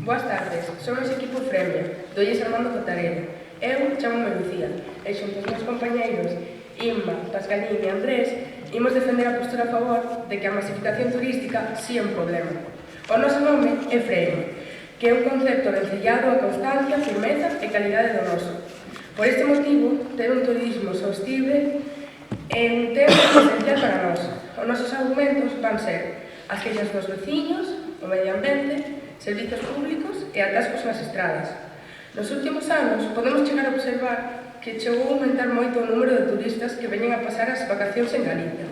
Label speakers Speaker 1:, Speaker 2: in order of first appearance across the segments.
Speaker 1: Boas tardes, somos equipo Fremia, do IES Armando Cotarelo. Eu chamo-me Lucía, e xunto os meus compañeiros Inma, Pascalín e Andrés imos defender a postura a favor de que a masificación turística sí é un problema. O noso nome é Fremia, que é un concepto vencellado a constancia, firmeza e calidade do noso. Por este motivo, ter un turismo sostible é un tema esencial para nós. Os nosos argumentos van ser as queixas dos veciños, o medio ambiente, servizos públicos e atascos nas estradas. Nos últimos anos podemos chegar a observar que chegou a aumentar moito o número de turistas que veñen a pasar as vacacións en Galicia,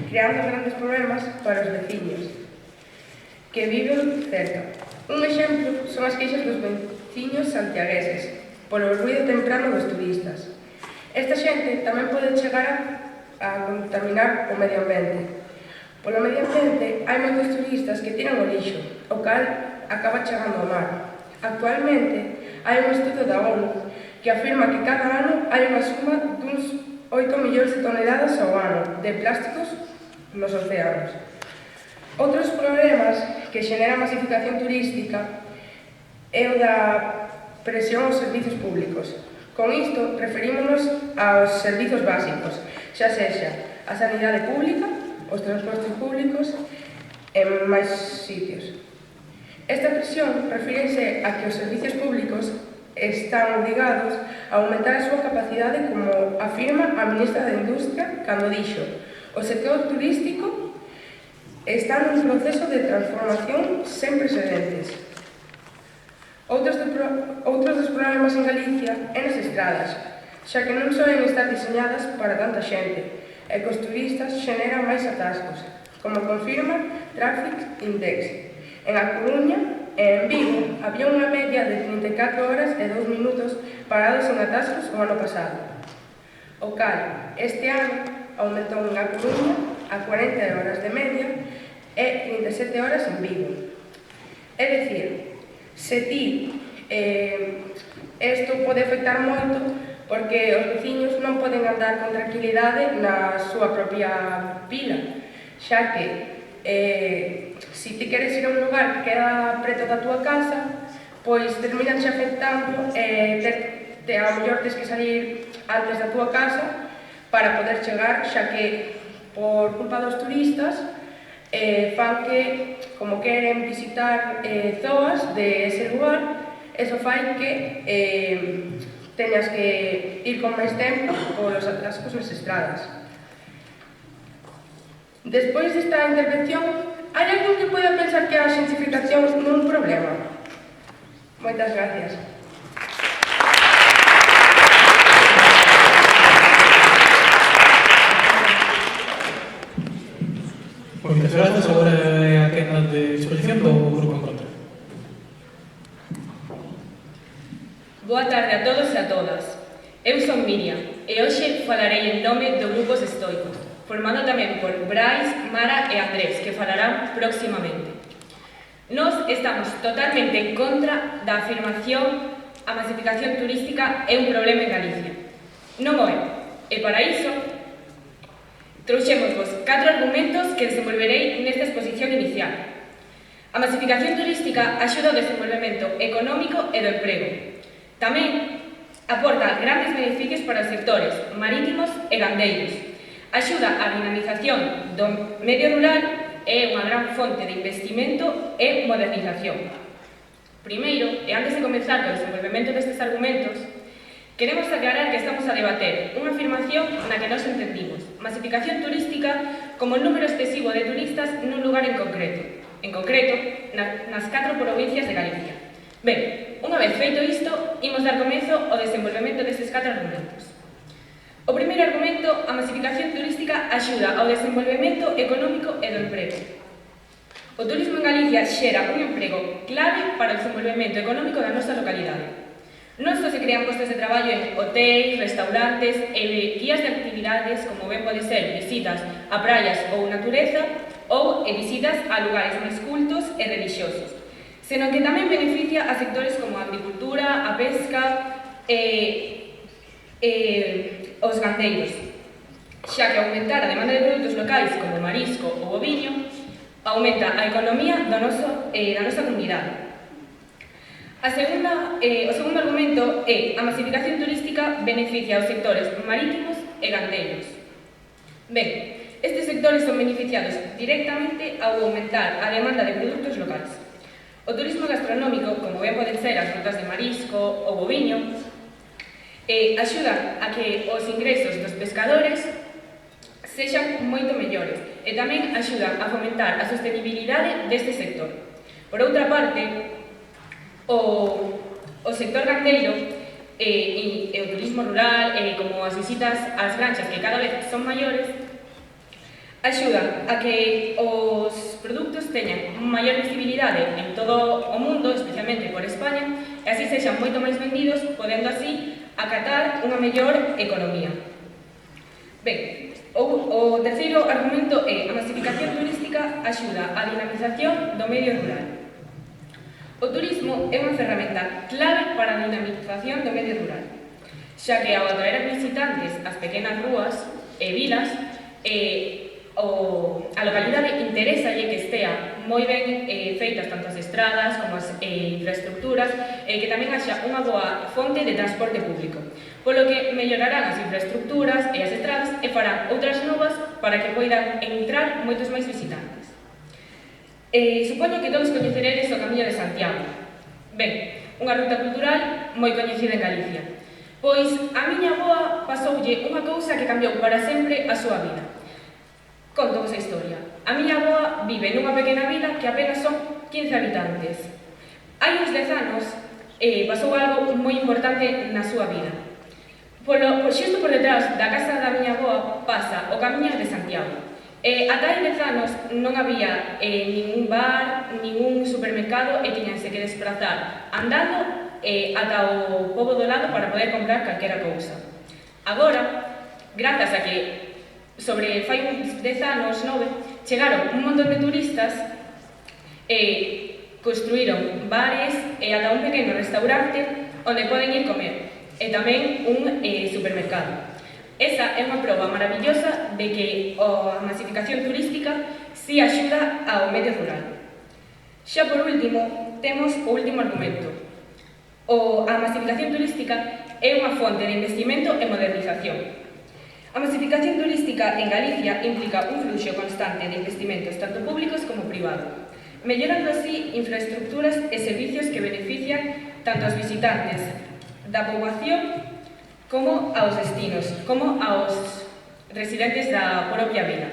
Speaker 1: creando grandes problemas para os veciños que viven cerca. Un exemplo son as queixas dos veciños santiagueses polo ruído temprano dos turistas. Esta xente tamén pode chegar a contaminar o medio ambiente. Polo medio ambiente, hai moitos turistas que tiran o lixo, o cal acaba chegando ao mar. Actualmente, hai un estudo da ONU que afirma que cada ano hai unha suma duns 8 millóns de toneladas ao ano de plásticos nos océanos. Outros problemas que xenera a masificación turística é o da presión aos servizos públicos. Con isto, referímonos aos servizos básicos, xa sexa a sanidade pública, os transportes públicos e máis sitios. Esta presión refírese a que os servizos públicos están obrigados a aumentar a súa capacidade, como afirma a ministra da Industria cando dixo: o sector turístico está nun proceso de transformación sen precedentes. Outros dos problemas en Galicia é nas estradas, xa que non soen estar diseñadas para tanta xente, e que os turistas xeneran máis atascos, como confirma Traffic Index. En A Coruña e en Vigo había unha media de 34 horas e 2 minutos parados en atascos o ano pasado. O cal, este ano, aumentou en A Coruña a 40 horas de media e 37 horas en Vigo. É dicir, se ti isto pode afectar moito porque os veciños non poden andar con tranquilidade na súa propia vila, xa que se ti queres ir a un lugar que queda preto da túa casa, pois terminanse afectando e a mellor tes que salir antes da túa casa para poder chegar, xa que por culpa dos turistas fan que, como queren visitar zoas de ese lugar, eso fai que teñas que ir con máis tempo polos atascos nas estradas. Despois desta intervención, hai algún que poida pensar que a xentificación non é un problema? Moitas gracias.
Speaker 2: Moitas grazas. Agora é a quenda de exposición do grupo en contra.
Speaker 3: Boa tarde a todos e a todas. Eu son Miriam e hoxe falarei en nome do Grupos Estoicos, formado tamén por Brais, Mara e Andrés, que falarán próximamente. Nós estamos totalmente en contra da afirmación a masificación turística é un problema en Galicia. Non o é. E para iso, trouxémosvos 4 argumentos que desenvolverei nesta exposición inicial. A masificación turística axuda ao desenvolvemento económico e do emprego. Tamén aporta grandes beneficios para os sectores marítimos e gandeiros. Axuda á dinamización do medio rural e é unha gran fonte de investimento e modernización. Primeiro, e antes de comenzar co desenvolvemento destes argumentos, queremos aclarar que estamos a debater unha afirmación na que nos entendimos: masificación turística como o número excesivo de turistas nun lugar en concreto nas 4 provincias de Galicia. Ben, unha vez feito isto, imos dar comezo ao desenvolvemento destes 4 argumentos. O primeiro argumento, a masificación turística axuda ao desenvolvemento económico e do emprego. O turismo en Galicia xera un emprego clave para o desenvolvemento económico da nosa localidade. Non só se crean postos de traballo en hotéis, restaurantes e guías de actividades, como ben pode ser visitas a praias ou natureza, ou visitas a lugares máis cultos e relixiosos, senón que tamén beneficia a sectores como a agricultura, a pesca e os gandeiros. xa que aumentar a demanda de produtos locais como o marisco ou o viño aumenta a economía da nosa comunidade. O segundo argumento é a masificación turística beneficia aos sectores marítimos e gandeiros. Ben, estes sectores son beneficiados directamente ao aumentar a demanda de produtos locais. O turismo gastronómico, como ben poden ser as rutas de marisco ou o viño, axuda a que os ingresos dos pescadores sexan moito mellores e tamén axuda a fomentar a sostenibilidade deste sector. Por outra parte, o sector gandeiro e o turismo rural, como as visitas ás granxas que cada vez son maiores, axuda a que os produtos teñan maior visibilidade en todo o mundo, especialmente por España, e así sexan moito máis vendidos, podendo así acatar unha mellor economía. Ben, o terceiro argumento é a masificación turística axuda á dinamización do medio rural. O turismo é unha ferramenta clave para a dinamización do medio rural, xa que ao atraer a visitantes ás pequenas rúas e vilas, a localidade interésalle que estea moi ben feitas tanto as estradas como as infraestructuras e que tamén haxa unha boa fonte de transporte público, polo que mellorarán as infraestructuras e as estradas e farán outras novas para que poidan entrar moitos máis visitantes. Supoño que todos coñeceredes o Camiño de Santiago. Ben, unha ruta cultural moi coñecida en Galicia. Pois a miña avoa pasoulle unha cousa que cambiou para sempre a súa vida. Conto-vos a historia. A miña avoa vive nunha pequena vila que apenas son 15 habitantes. Hai uns 10 anos pasou algo moi importante na súa vida. Xusto por detrás da casa da miña avoa pasa o Camiño de Santiago. Ata hai 10 anos non había ningún bar, ningún supermercado e tiñanse que desplazar andando ata o pobo do lado para poder comprar calquera cousa. Agora, grazas a que fai uns 10 anos, 9, chegaron un montón de turistas e construíron bares e ata un pequeno restaurante onde poden ir comer e tamén un supermercado. Esa é unha proba maravillosa de que a masificación turística si axuda ao medio rural. Xa por último, temos o último argumento. A masificación turística é unha fonte de investimento e modernización. A masificación turística en Galicia implica un fluxo constante de investimentos tanto públicos como privados, mellorando así infraestructuras e servicios que benefician tanto aos visitantes da poboación como aos destinos, como aos residentes da propia vila.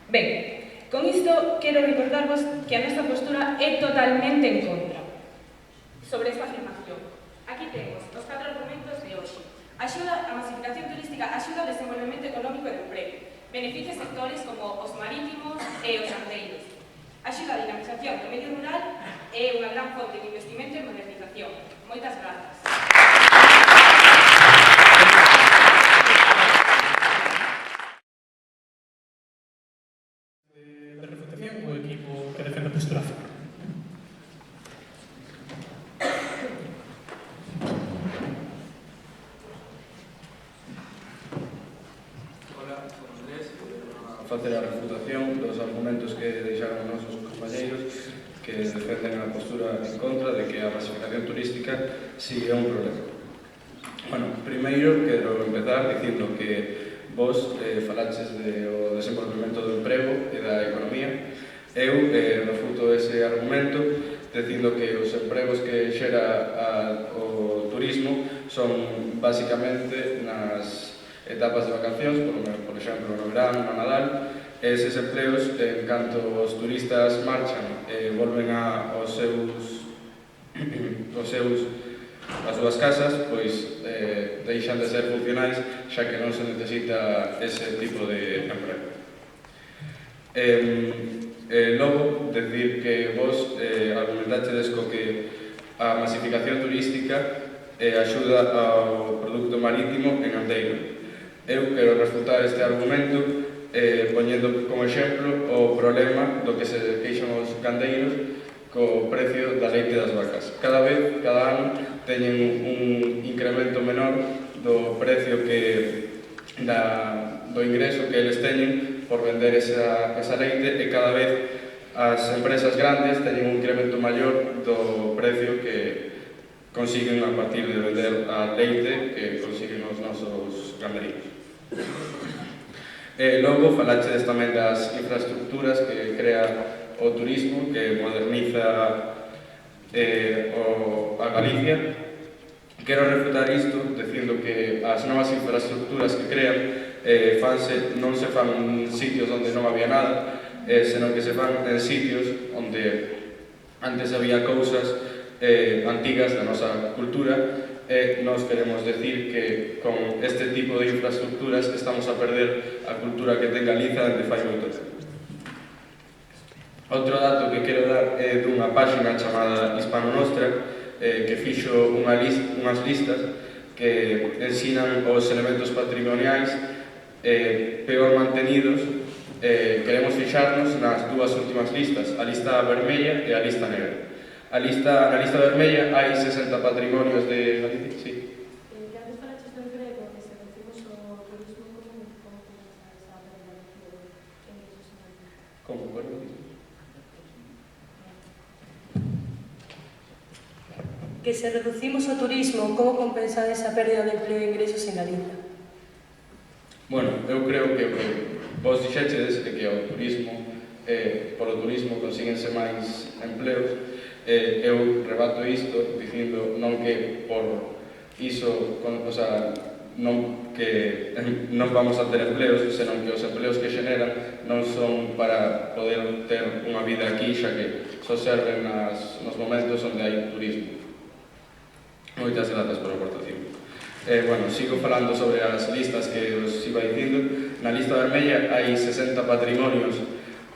Speaker 3: Ben, con isto quero recordarvos que a nosa postura é totalmente en contra sobre esta afirmación. Aquí temos os 4 argumentos de hoxe. A masificación turística axuda ao desenvolvemento económico e do emprego. Beneficia sectores como os marítimos e os gandeiros. Axuda a dinamización do medio rural e unha gran fonte de investimento e modernización. Moitas grazas.
Speaker 2: De refutación o equipo que defende a postura?
Speaker 4: Hola, son Andrés. A facer a refutación dos argumentos que deixaron os nosos compañeiros que defenden a postura en contra de que a masificación turística si é un problema. Bueno, primeiro quero empezar dicindo que vos falaches do desenvolvemento do emprego e da economía. Eu refuto ese argumento dicindo que os empregos que xera o turismo son basicamente nas etapas de vacacións, por exemplo, no verano, no Nadal. Eses empleos, en canto os turistas marchan e volven aos súas casas, pois deixan de ser funcionais, xa que non se necesita ese tipo de emprego. Logo, decir que vos argumentaxedes co que a masificación turística axuda ao produto marítimo en gandeiro. Eu quero refutar este argumento poñendo como exemplo o problema do que se queixan os gandeiros co precio da leite das vacas. Cada ano teñen un incremento menor do precio que do ingreso que eles teñen por vender esa leite, e cada vez as empresas grandes teñen un incremento maior do precio que consiguen a partir de vender a leite que consiguen os nosos gandeiros. Logo, falachedes tamén das infraestructuras que crea o turismo, que moderniza a Galicia. Quero refutar isto dicindo que as novas infraestructuras que crean non se fan en sitios onde non había nada, senón que se fan en sitios onde antes había cousas antigas da nosa cultura, e nos queremos decir que con este tipo de infraestructuras estamos a perder a cultura que ten Galiza desde fai moito tempo. Outro dato que quero dar é dunha páxina chamada Hispano Nostra, que fixo unhas listas que ensinan os elementos patrimoniais peor mantenidos. Queremos fixarnos nas dúas últimas listas, a lista vermella e a lista negra. Na lista vermella hai 60 patrimonios de Galicia. Sí.
Speaker 5: Que antes falaches do emprego, que se reducimos o turismo común, como que esa pérdida de ingresos en Galicia?
Speaker 4: Como? Bueno,
Speaker 5: Que se reducimos o turismo, como compensar esa pérdida de emprego e ingresos en Galicia?
Speaker 4: Bueno, eu creo que vos dixechedes que o turismo, polo turismo consíguense máis empleos. Eu rebato isto dicindo non que por iso, non que non vamos a ter empleos, senón que os empleos que xeneran non son para poder ter unha vida aquí, xa que só serven nos momentos onde hai turismo. Moitas grazas por a aportación. Bueno, sigo falando sobre as listas que os iba dicindo. Na lista vermella hai 60 patrimonios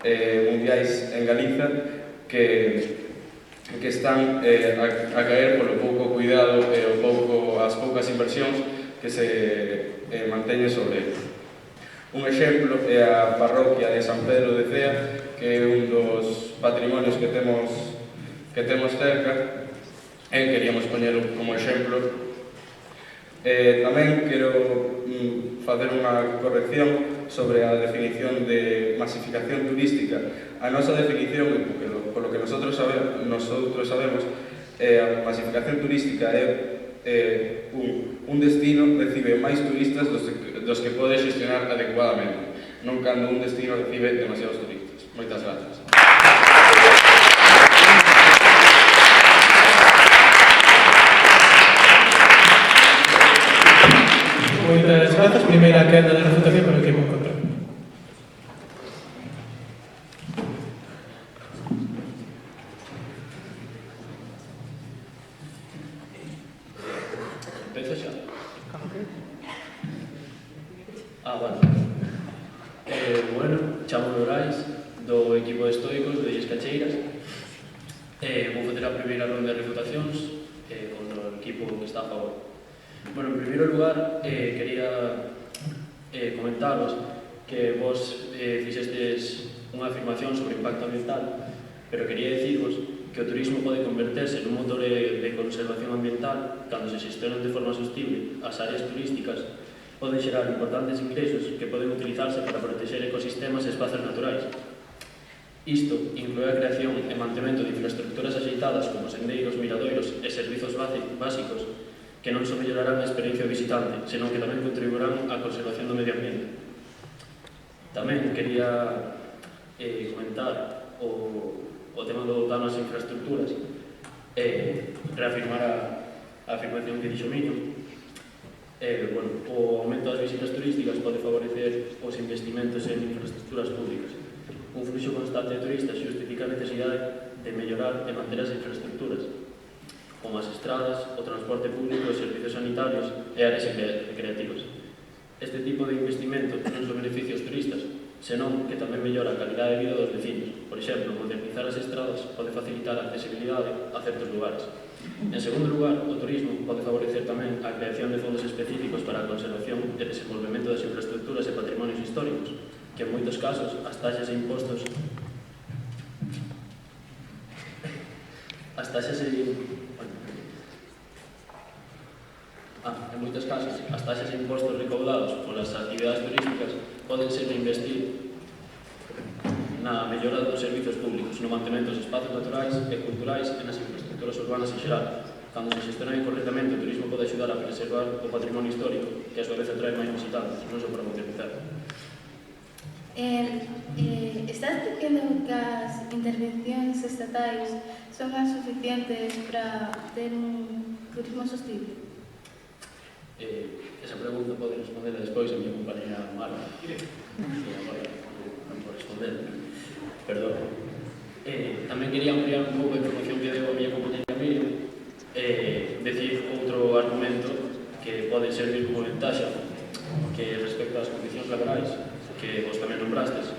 Speaker 4: mundiais en Galiza que están a caer polo pouco cuidado e as poucas inversións que se manteñen sobre ele. Un exemplo é a parroquia de San Pedro de Cea, que é un dos patrimonios que temos cerca, e queríamos poñelo como exemplo. Tamén quero facer unha corrección sobre a definición de masificación turística. A nosa definición, polo que nosotros sabemos, a masificación turística é un destino recibe máis turistas dos que pode xestionar adecuadamente, non cando un destino recibe demasiados turistas. Moitas grazas.
Speaker 2: Moitas grazas. Primeira quenda de refutación para o equipo en contra.
Speaker 6: Empezo xa? Vale. Bueno, chamo Lorais, do equipo de estoicos de Illes Cacheiras. Vou facer a primeira ronda de refutacións contra o equipo que está a favor. Bueno, en primeiro lugar, quería comentaros que vos fixestes unha afirmación sobre o impacto ambiental, pero quería dicirvos que o turismo pode converterse nun motor de conservación ambiental cando se xestionan de forma sostible. As áreas turísticas poden xerar importantes ingresos que poden utilizarse para proteger ecosistemas e espazos naturais. Isto inclúe a creación e mantemento de infraestructuras axeitadas como sendeiros, miradoiros e servizos básicos que non só mellorarán a experiencia do visitante, senón que tamén contribuirán á conservación do medio ambiente. Tamén quería comentar o tema do dano ás infraestructuras, reafirmar a afirmación que dixo Miño. Bueno, o aumento das visitas turísticas pode favorecer os investimentos en infraestructuras públicas. Un fluxo constante de turistas justifica a necesidade de mellorar e manter as infraestructuras, como as estradas, o transporte público, os servicios sanitarios e áreas recreativas. Este tipo de investimento non só beneficia aos turistas, senón que tamén mellora a calidade de vida dos vecinos. Por exemplo, modernizar as estradas pode facilitar a accesibilidade a certos lugares. En segundo lugar, o turismo pode favorecer tamén a creación de fondos específicos para a conservación e desenvolvemento das infraestructuras e patrimonios históricos, que en moitos casos as taxas e impostos en moitos nestas casas, as taxas de impostos recaudados polas actividades turísticas poden ser investir na mellora dos servizos públicos, no mantemento dos espazos naturais e culturais e nas infraestructuras urbanas en xeral. Cando se xestiona correctamente, o turismo pode axudar a preservar o patrimonio histórico, que a súa vez atrae máis visitantes, non só para modernizar.
Speaker 7: Estás dicindo que as intervencións estatais son as suficientes para ter un turismo sostible?
Speaker 6: Esa pregunta pode responder despois a minha compañera Marta. Agora non vou responder. Perdón. Tamén quería ampliar un pouco a información que deu a miña compañera Miriam, decir outro argumento que pode servir como ventaxa que respecto ás condicións laborais que vos tamén nombrastes,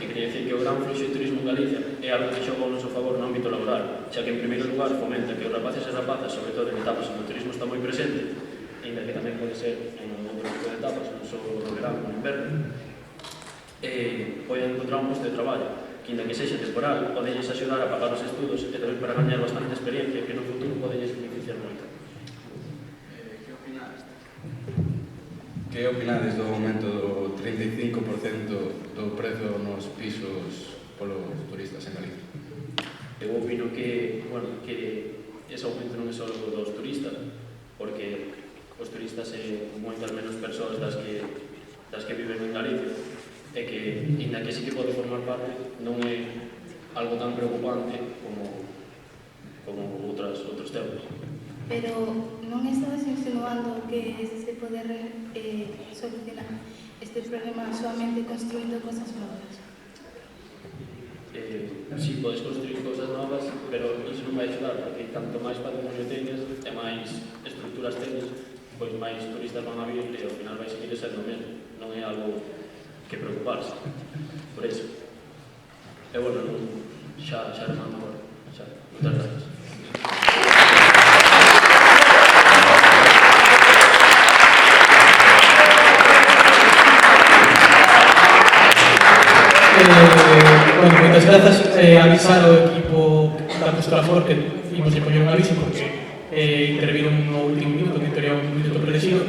Speaker 6: que quería decir que o gran fluxo de turismo en Galicia é algo que xoga ao noso favor no ámbito laboral, xa que en primeiro lugar fomenta que os rapaces e rapazas, sobre todo en etapas onde o turismo está moi presente, ainda que tamén pode ser en outro tipo de etapas, non só no verán ou no inverno, poden encontrar un posto de traballo que, ainda que sexa temporal, podelles axudar a pagar os estudos e tamén para gañar bastante experiencia que no futuro podelles beneficiar moito.
Speaker 4: Que opinades do aumento do 35% do prezo nos pisos polos turistas en Galicia?
Speaker 6: Eu opino que, ese aumento non é só dos turistas, porque os turistas é moitas menos persoas das que viven en Galicia, e que, ainda que sí que pode formar parte, non é algo tan preocupante como outros tempos.
Speaker 7: Pero non estabas insinuando que se pode solucionar este problema solamente construindo cosas novas?
Speaker 6: Sí, podes construir cosas novas, pero iso non vai axudar, porque tanto máis patrimonio teñes e máis estructuras teñes, pois máis turistas van a vir e ao final vai seguir sendo o mesmo. Non é algo que preocuparse por eso. E bueno, xa remando agora. Moitas gracias.
Speaker 2: Bueno, moitas grazas. Avisar ao equipo da postura for que imos lle poñer un aviso porque intervino no último minuto, que tería un minuto predecido.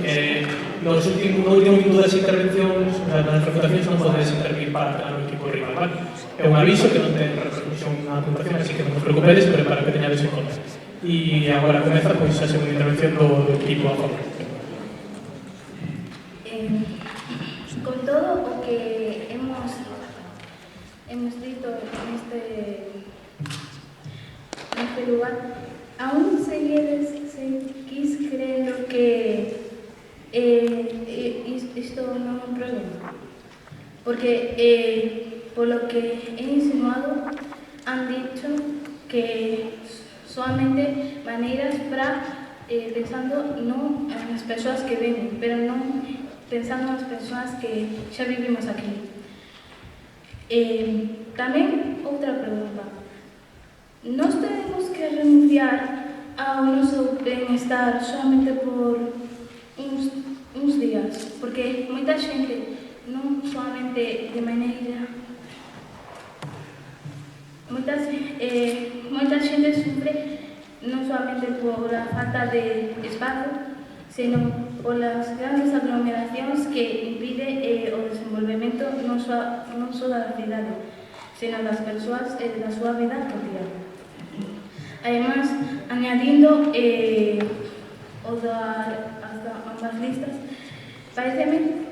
Speaker 2: No último minuto das intervencións, das refutacións, non podedes intervir para pegar o equipo rival, vale? É un aviso que non ten repercusión na puntuación, así que non vos preocupedes, pero para que teñades en conta. E agora comeza pois, a segunda intervención do equipo a favor.
Speaker 7: Con todo o que hemos dito neste lugar, aún seguís crendo que isto non é un problema, porque polo que he insinuado han dicho que solamente maneiras para pensando non nas persoas que ven, pero non pensando nas persoas que xa vivimos aquí. Tamén outra pregunta. Nos tenemos que renunciar ao noso bienestar solamente por uns días, porque moita xente non solamente de maneira moita xente sufre non solamente por a falta de espazo, senón polas grandes aglomeracións que impide o desenvolvemento non só da cidade, senón das persoas e da súa vida cotidiana. Además, añadindo ambas listas, pareceme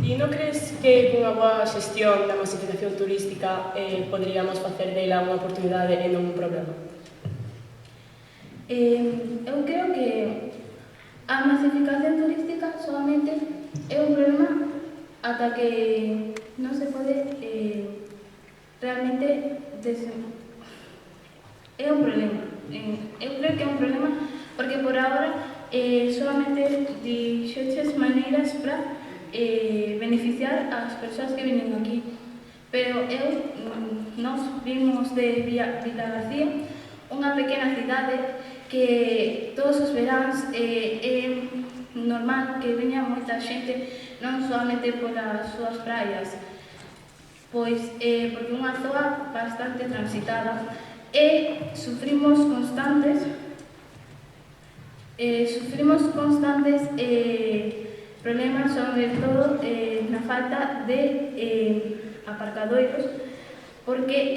Speaker 1: E non crees que cunha boa xestión da masificación turística poderíamos facer dela unha oportunidade e non un problema?
Speaker 7: Eu creo que a masificación turística solamente é un problema ata que non se pode realmente é un problema. Eu creo que é un problema porque por agora solamente dixeches maneiras para beneficiar as persoas que vienen aquí. Pero nós vimos de Vila García, unha pequena cidade que todos os veráns é normal que veña moita xente, non solamente polas súas praias, pois porque é unha zoa bastante transitada e sufrimos constantes problemas, sobre todo na falta de aparcadoiros, porque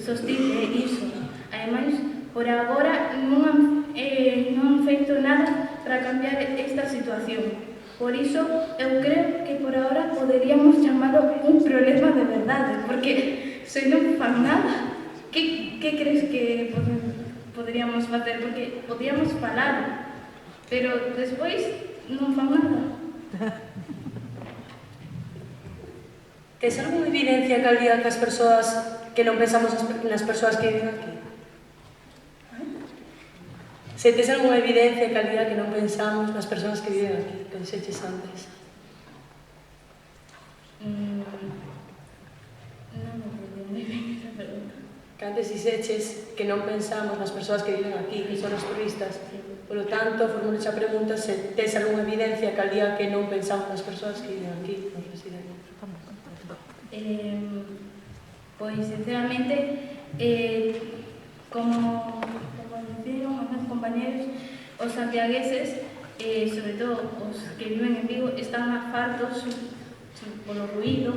Speaker 7: sostive iso. Ademais, por agora non han feito nada para cambiar esta situación. Por iso, eu creo que por agora poderíamos chamalo un problema de verdade, porque se non fan nada, que crees que poderíamos facer? Porque podíamos falar, pero despois non fan nada.
Speaker 8: Tes algunha evidencia que había que as persoas que non pensamos nas persoas que viven aquí? Se tes algunha evidencia que había que non pensamos nas persoas que viven aquí, que dixeches antes?
Speaker 7: Non me entendo moi ben esa pregunta.
Speaker 8: Que antes dixeches que non pensamos nas persoas que viven aquí, que son os turistas. Polo tanto, formulo a pregunta se tes algunha evidencia que había que non pensamos nas persoas que viven aquí, nos residentes.
Speaker 7: Pois, sinceramente, como diciron os meus compañeros, os santiagueses, sobre todo os que viven en Vigo, están afartos polo ruído,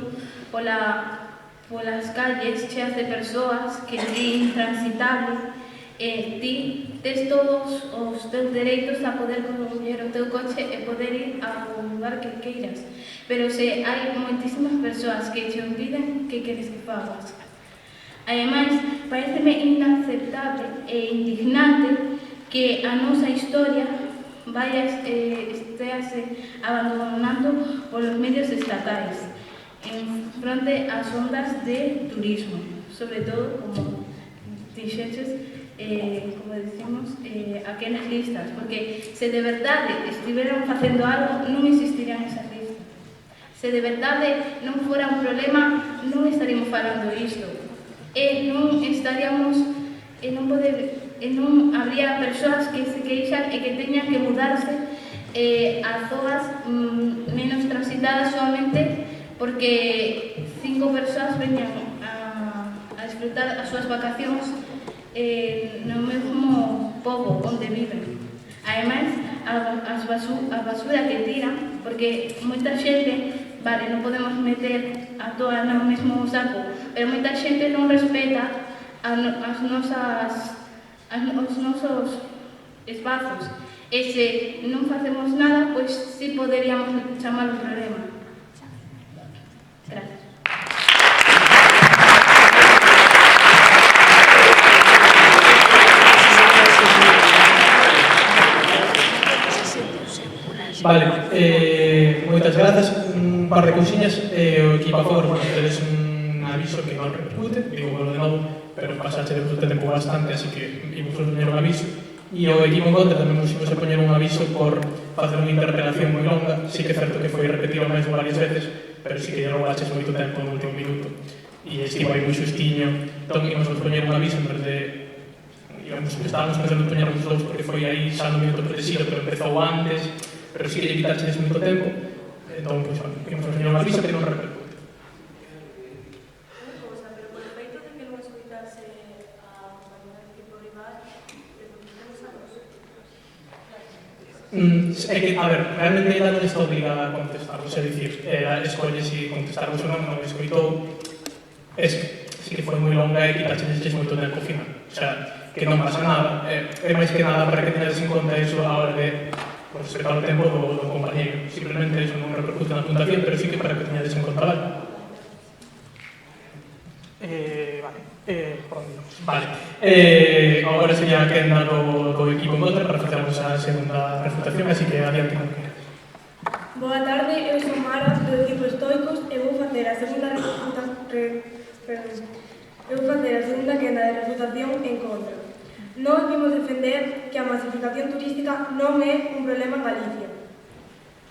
Speaker 7: polas calles cheas de persoas que é intransitable. Ti tes todos os teus dereitos a poder coller o teu coche e poder ir ao lugar que queiras, pero se hai moitísimas persoas que te impiden, que queres que fagas? Ademais, pareceme inaceptable e indignante que a nosa historia estéase abandonando polos medios estatais en fronte ás ondas de turismo, sobre todo, como dixeches, como decimos, aquelas listas, porque se de verdade estiveran facendo algo, non existirían esas listas. Se de verdade non fora un problema, non estaríamos falando isto. E non habría persoas que se queixan e que teñan que mudarse a zonas menos transitadas solamente porque 5 persoas veñan a disfrutar as súas vacacións no mesmo pobo onde viven. Ademais, a basura que tiran, porque moita xente, vale, non podemos meter a toda no mesmo saco, pero moita xente non respeta os nosos espazos. E se non facemos nada, pois si poderíamos chamar un problema. Gracias.
Speaker 2: Vale, moitas grazas. Un par de cousiñas. O equipo a favor, bueno, tedes un aviso que non repercute, digo, bueno, de novo, pero pasaxe de vos tempo bastante, así que imos a poñer un aviso. E o equipo en contra tamén nos imos a poñer un aviso por facer unha interpelación moi longa. Sí que é certo que foi repetido mesmo varias veces, pero sí que lle roubaches moito tempo no último minuto. E estivo aí moi xustiño. Entón, imos a poñer un aviso en vez de... Digamos que estábamos pensando en poñernos dous porque foi aí xa no minuto preciso, pero empezou antes, pero sí que lle quitaches moito tempo. Entón, pois, imos a poñer un aviso que non repercute.
Speaker 5: Pero por el feito de que non escoitase a compañera de equipo rival, depositamos a nos.
Speaker 2: É que, a ver, realmente ela non está obligada a contestarvos, é dicir, ela escolle se contestarvos ou non escoitou. Sí que foi moi longa e quitaches moito tempo final. O sea, que non pasa nada. É máis que nada para que teñades en conta iso a hora de respetar o tempo do compañeiro. Simplemente iso non repercute na puntuación, pero sí que para que teñades en conta, vale? Vale. Agora sería a quenda do equipo en contra para facermos a segunda refutación, así que adiante con que.
Speaker 9: Boa tarde, eu son Mara, do equipo Estoicos, e vou facer a segunda quenda de refutación en contra. Nós vimos defender que a masificación turística non é un problema en Galicia.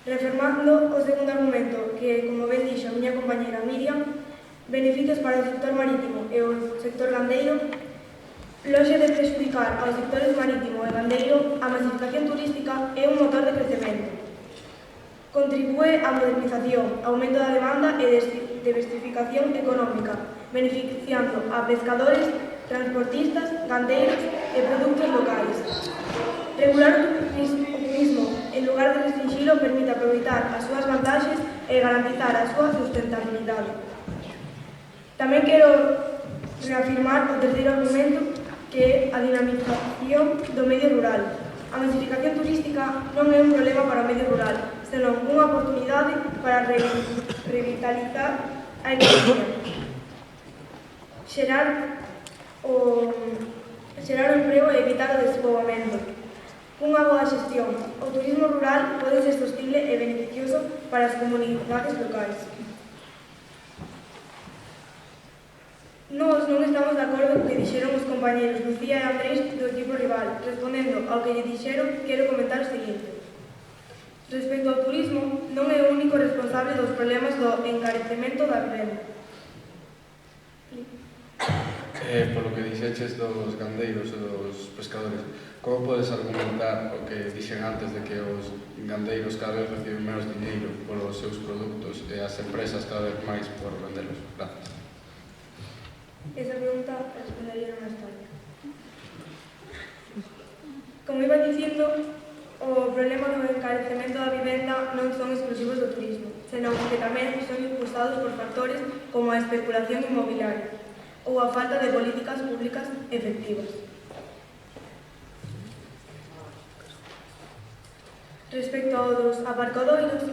Speaker 9: Reafirmando o segundo argumento, que, como ben dixo a miña compañera Miriam, beneficios para o sector marítimo e o sector gandeiro, loxe de prexudicar aos sectores marítimo e gandeiro, a masificación turística é un motor de crecemento. Contribúe á modernización, aumento da demanda e diversificación económica, beneficiando a pescadores, transportistas, gandeiros e produtos locais. Regular o turismo, en lugar de restringilo, permite aproveitar as súas vantaxes e garantizar a súa sustentabilidade. Tamén quero reafirmar o terceiro argumento, que é a dinamización do medio rural. A masificación turística non é un problema para o medio rural, senón unha oportunidade para revitalizar a economía, xerar o emprego e evitar o despoboamento. Cunha boa xestión, o turismo rural pode ser sostible e beneficioso para as comunidades locais. Nós non estamos de acordo co que dixeron os compañeros Lucía e Andrés do equipo rival. Respondendo ao que lle dixeron, quero comentar o seguinte. Respecto ao turismo, non é o único responsable dos problemas do encarecemento da vivenda.
Speaker 4: Polo que dixeches dos gandeiros e dos pescadores, como podes argumentar o que dixen antes de que os gandeiros cada vez reciben menos dinheiro polos seus produtos e as empresas cada vez máis por vendelos? Gracias.
Speaker 9: Esa pregunta respondería máis tarde. Como iba dicindo, o problema do encarecemento da vivenda non son exclusivos do turismo, senón que tamén son impulsados por factores como a especulación inmobiliaria ou a falta de políticas públicas efectivas. Respecto ao dos aparcadoiros,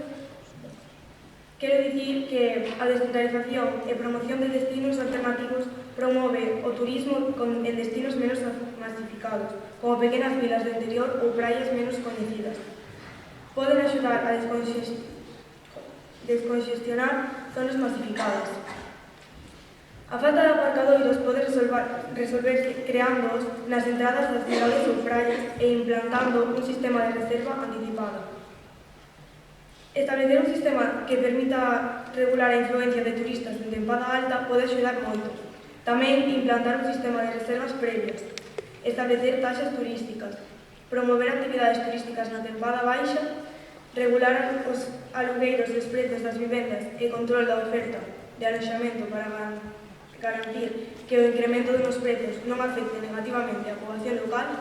Speaker 9: quero dicir que a descentralización e promoción de destinos alternativos promove o turismo en destinos menos masificados, como pequenas vilas do interior ou praias menos coñecidas. Poden axudar a desconxestionar zonas masificadas. A falta de aparcadoiros pode resolverse creándoos nas entradas das cidades ou praias e implantando un sistema de reserva anticipada. Establecer un sistema que permita regular a influencia de turistas en tempada alta pode axudar moito. Tamén implantar un sistema de reservas previas, establecer taxas turísticas, promover actividades turísticas na tempada baixa, regular os alugueiros e os prezos das vivendas e control da oferta de aloxamento para garantir que o incremento dos prezos non afecte negativamente a poboación local,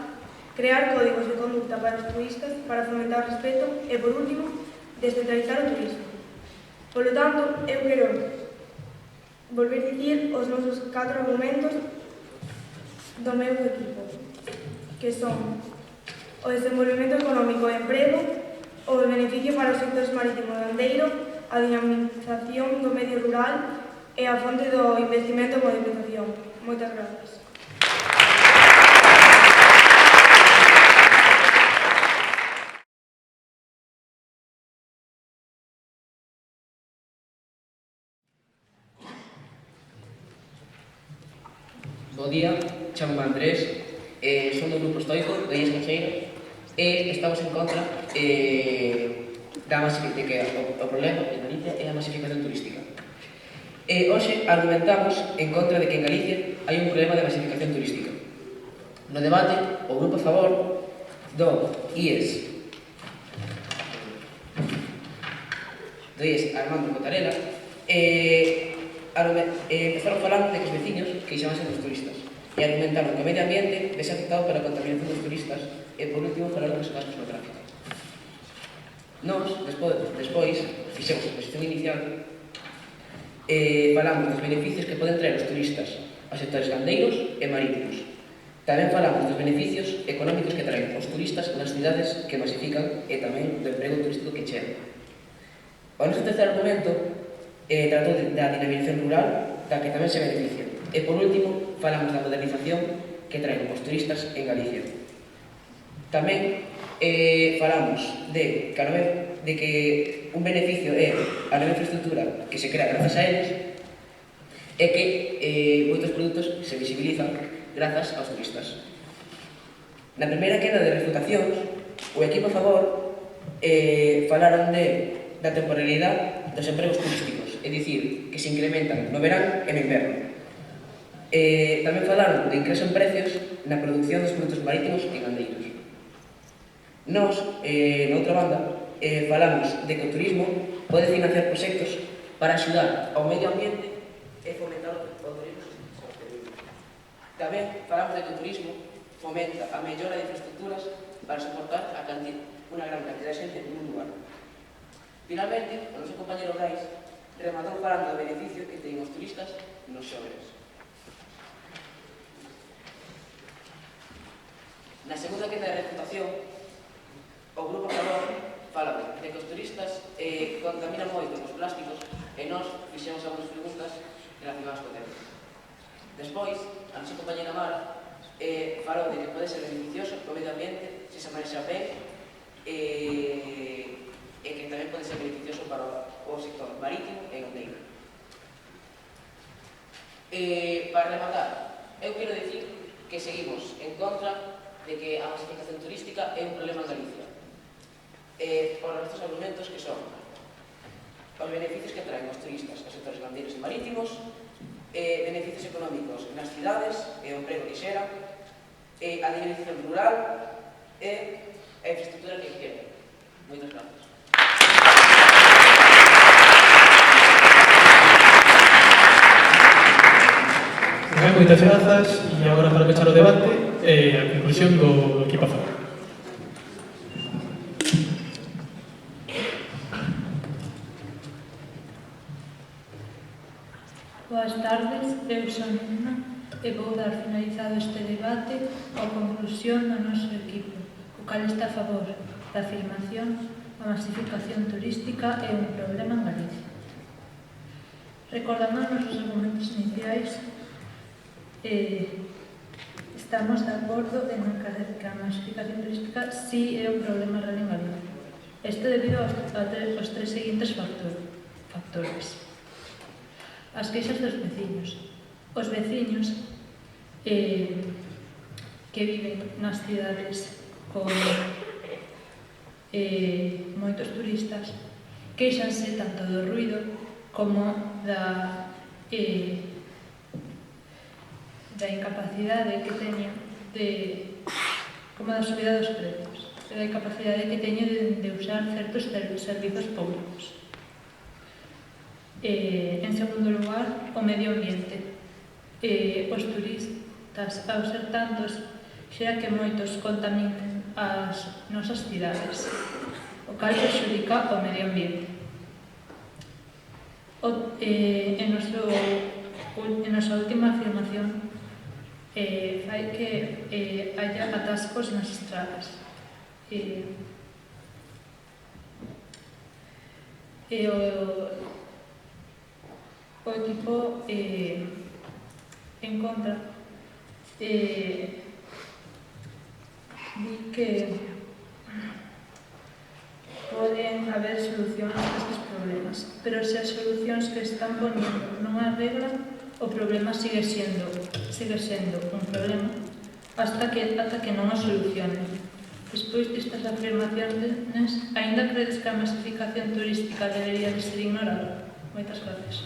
Speaker 9: crear códigos de conducta para os turistas para fomentar o respeto e, por último, descentralizar o turismo. Por lo tanto, eu quero volver a dicir os nosos 4 argumentos do meu equipo, que son o desenvolvemento económico e emprego, o beneficio para os sectores marítimo e gandeiro, a dinamización do medio rural e a fonte do investimento e modernización. Moitas grazas.
Speaker 10: Bo día, chamo Andrés, son do grupo estoico de Illas Cacheira e estamos en contra da masificación, de que o problema en Galicia é a masificación turística. Hoxe argumentamos en contra de que en Galicia hai un problema de masificación turística. No debate, o grupo a favor do IES Armando Cotarela empezaron falando de que os veciños queixabanse dos turistas e argumentaron que o medio ambiente vese afectado pola contaminación dos turistas e, por último, falaron dos gastos no tráfico. Nós, despois, fixemos a exposición inicial falamos dos beneficios que poden traer os turistas aos sectores gandeiros e marítimos. Tamén falamos dos beneficios económicos que traen os turistas nas cidades que masifican e tamén do emprego turístico que chega. O noso terceiro argumento tratou da dinamización rural, da que tamén se beneficia. E, por último, falamos da modernización que traen os turistas en Galicia. Tamén falamos de que un beneficio é a nova infraestructura que se crea grazas a eles e que moitos produtos se visibilizan grazas aos turistas. Na primeira quenda de refutacións, o equipo a favor falaron da temporalidade dos empregos turísticos, é dicir, que se incrementan no verán e no inverno. Tamén falaron de ingreso en precios na produción dos produtos marítimos e gandeiros. Nos, na outra banda, falamos de que o turismo pode financiar proxectos para axudar ao medio ambiente e fomentar o turismo Tamén falamos de que o turismo fomenta a mellora de infraestructuras para soportar unha gran cantidad de xente nun lugar. Finalmente, o noso compañero Brais rematou falando do beneficio que teñen os turistas nos xóvenes. Na segunda quenda de reputación, o grupo Calor fala de que os turistas contaminan moito os plásticos e nós fixemos algunhas preguntas relacionadas co tema. Despois, a nosa compañera Mara falou de que pode ser beneficioso para o medio ambiente se se manexa ben e que tamén pode ser beneficioso para o sector marítimo e gandeiro. Para rematar, eu quero dicir que seguimos en contra de que a masificación turística é un problema en Galicia. Por estes argumentos que son os beneficios que traen os turistas aos sectores gandeiros e marítimos, beneficios económicos nas cidades e o emprego que xera, a dinamización rural e a infraestructura que quere. Moitas gracias.
Speaker 2: Moitas grazas, e agora para pechar o debate, a conclusión do equipo a favor.
Speaker 11: Boas tardes, eu son Nuna e vou dar finalizado este debate a conclusión do noso equipo, o cal está a favor da afirmación a masificación turística é un problema en Galicia. Recordando os nosos argumentos iniciais, estamos de acordo en que a masificación turística sí é un problema real en Galicia. Isto debido aos tres seguintes factores. As queixas dos veciños. Os veciños que viven nas cidades con moitos turistas queixanse tanto do ruido como da incapacidade que teñen como da subida dos prezos, da incapacidade que teñen de usar certos servizos públicos. En segundo lugar, o medio ambiente. Os turistas, ao ser tantos, xera que moitos contaminen as nosas cidades, o cal perxudica o medio ambiente. En nosa última afirmación fai que haya atascos nas estradas. O equipo en contra di que poden haber solucións a estes problemas, pero se as solucións que están poniendo non arreglan, o problema sigue sendo un problema hasta que non o solucionen. Despois destas afirmacións, aínda credes que a masificación turística debería de ser ignorada? Moitas gracias.